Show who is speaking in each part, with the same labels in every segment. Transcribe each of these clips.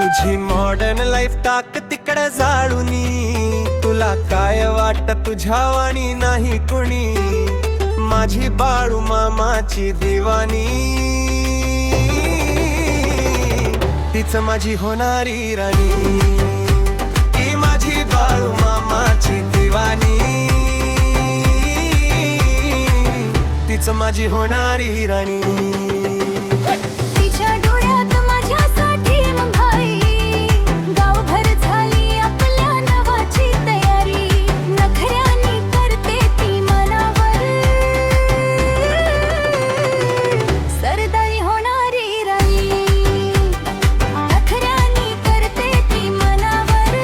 Speaker 1: तुझी modern life टाक तिकडे जाळूनी, तुला काय वाटत तुझ्या वाणी नाही कुणी, माझी बाळू मामाची दिवानी, तीच माझी होणारी राणी, ती माझी बाळू मामाची दिवानी, तीच माझी होणारी राणी।
Speaker 2: तिच्या डोळ्यात माझ्यासाठी मंगाई, गावभर झाली आपल्या नवाची तयारी, नखऱ्यानी करते ती मनावर, सरदारी होणारी राणी, नखऱ्यानी करते ती मनावर,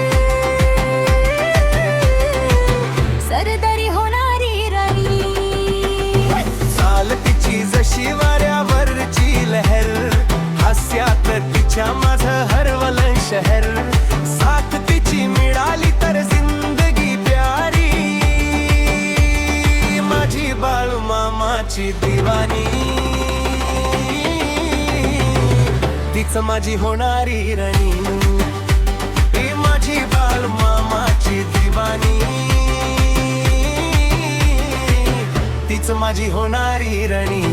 Speaker 2: सरदारी होणारी राणी।
Speaker 1: चाल तिची जशी वाऱ्यावरची लहर, हास्यात तिच्या माझं हरवलं शहर, साथ तिची मिळाली तर जिंदगी प्यारी, माझी बाळू मामाची दिवानी, तीच माझी होणारी राणी, ती माझी बाळू मामाची दिवानी, तीच माझी होणारी राणी।